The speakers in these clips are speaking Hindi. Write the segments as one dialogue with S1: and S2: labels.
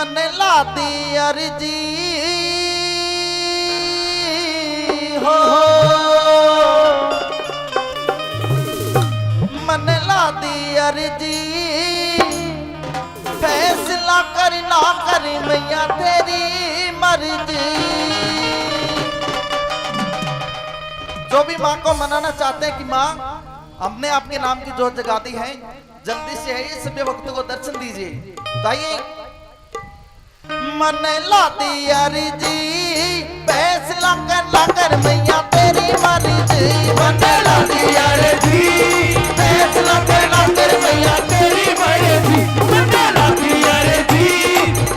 S1: मन लादी अर्जी हो मन लादी अर्जी फैसला करना कर मैया तेरी मर्जी। जो भी माँ को मनाना चाहते हैं कि माँ हमने आपके नाम की जोत जगा दी है, जल्दी से है ये सभी भक्तों को दर्शन दीजिए। बताइए मन लादी अर्जी फैसला करना कर मैया तेरी मर्जी। मन लादी अर्जी फैसला करना कर मैया तेरी मर्जी। मन लादी अर्जी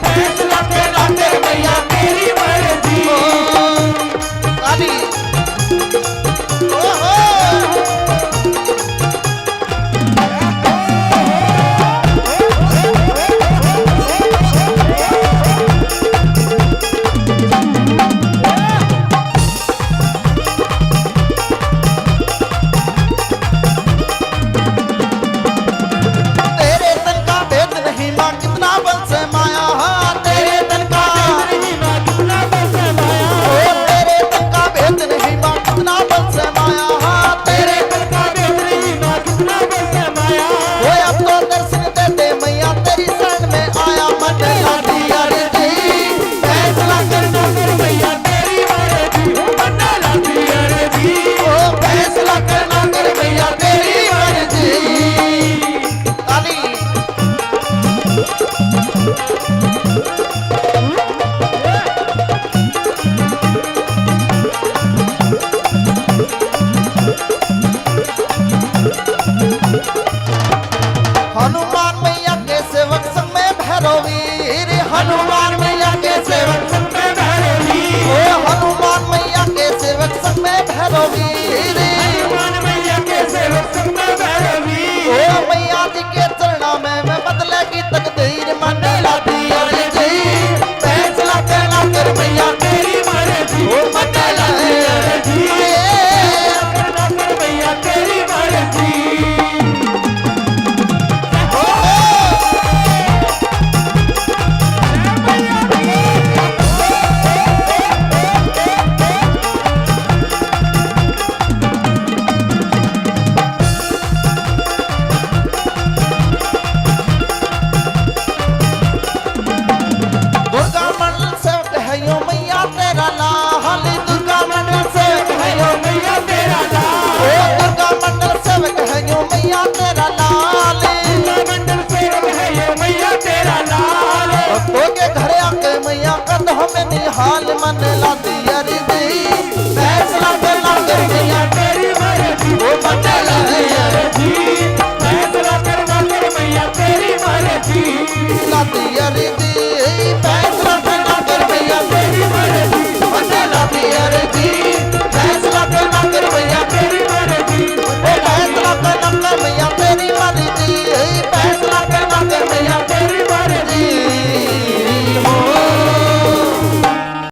S1: फैसला करना कर मैया तेरी मर्जी। हनुमान मैया के सेवक संग में भैरवीर, हनुमान मैया के सेवक संग में भैरवीर, ओ हनुमान मैया के सेवक संग में भैरवीर, हनुमान मैया के सेवक संग में भैरवीर, ओ मैया जी के चरणा में मैं बदलेगी तकदीर। मन लादी अर्जी फैसला करना कर मैया तेरी मर्जी। ओ मन लादी अर्जी फैसला करना कर मैया तेरी मर्जी। हाल मन लादी